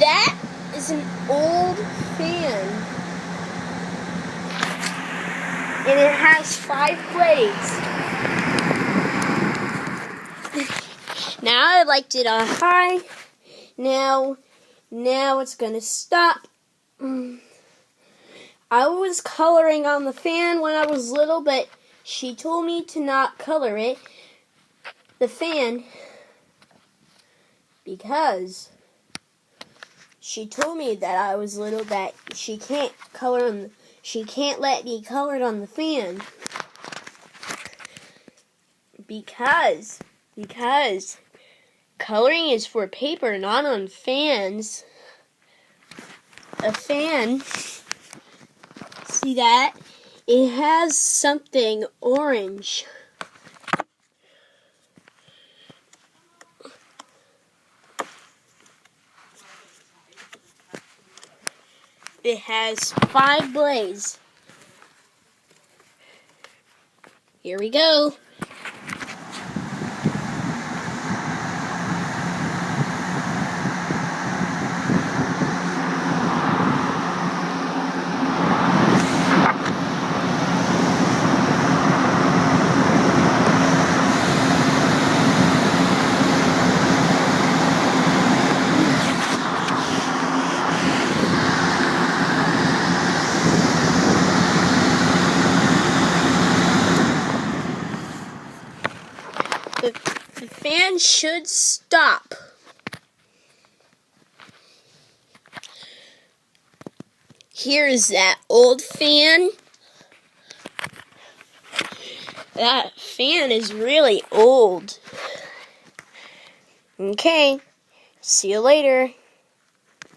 That is an old fan, and it has 5 blades. Now I liked it on high. Now it's gonna stop. I was coloring on the fan when I was little, but she told me to not color it, the fan, because she told me that I was little that she can't let me color it on the fan because coloring is for paper, not on fans. A fan, see that? It has something orange. It has 5 blades. Here we go. The fan should stop. Here's that old fan. That fan is really old. Okay, see you later.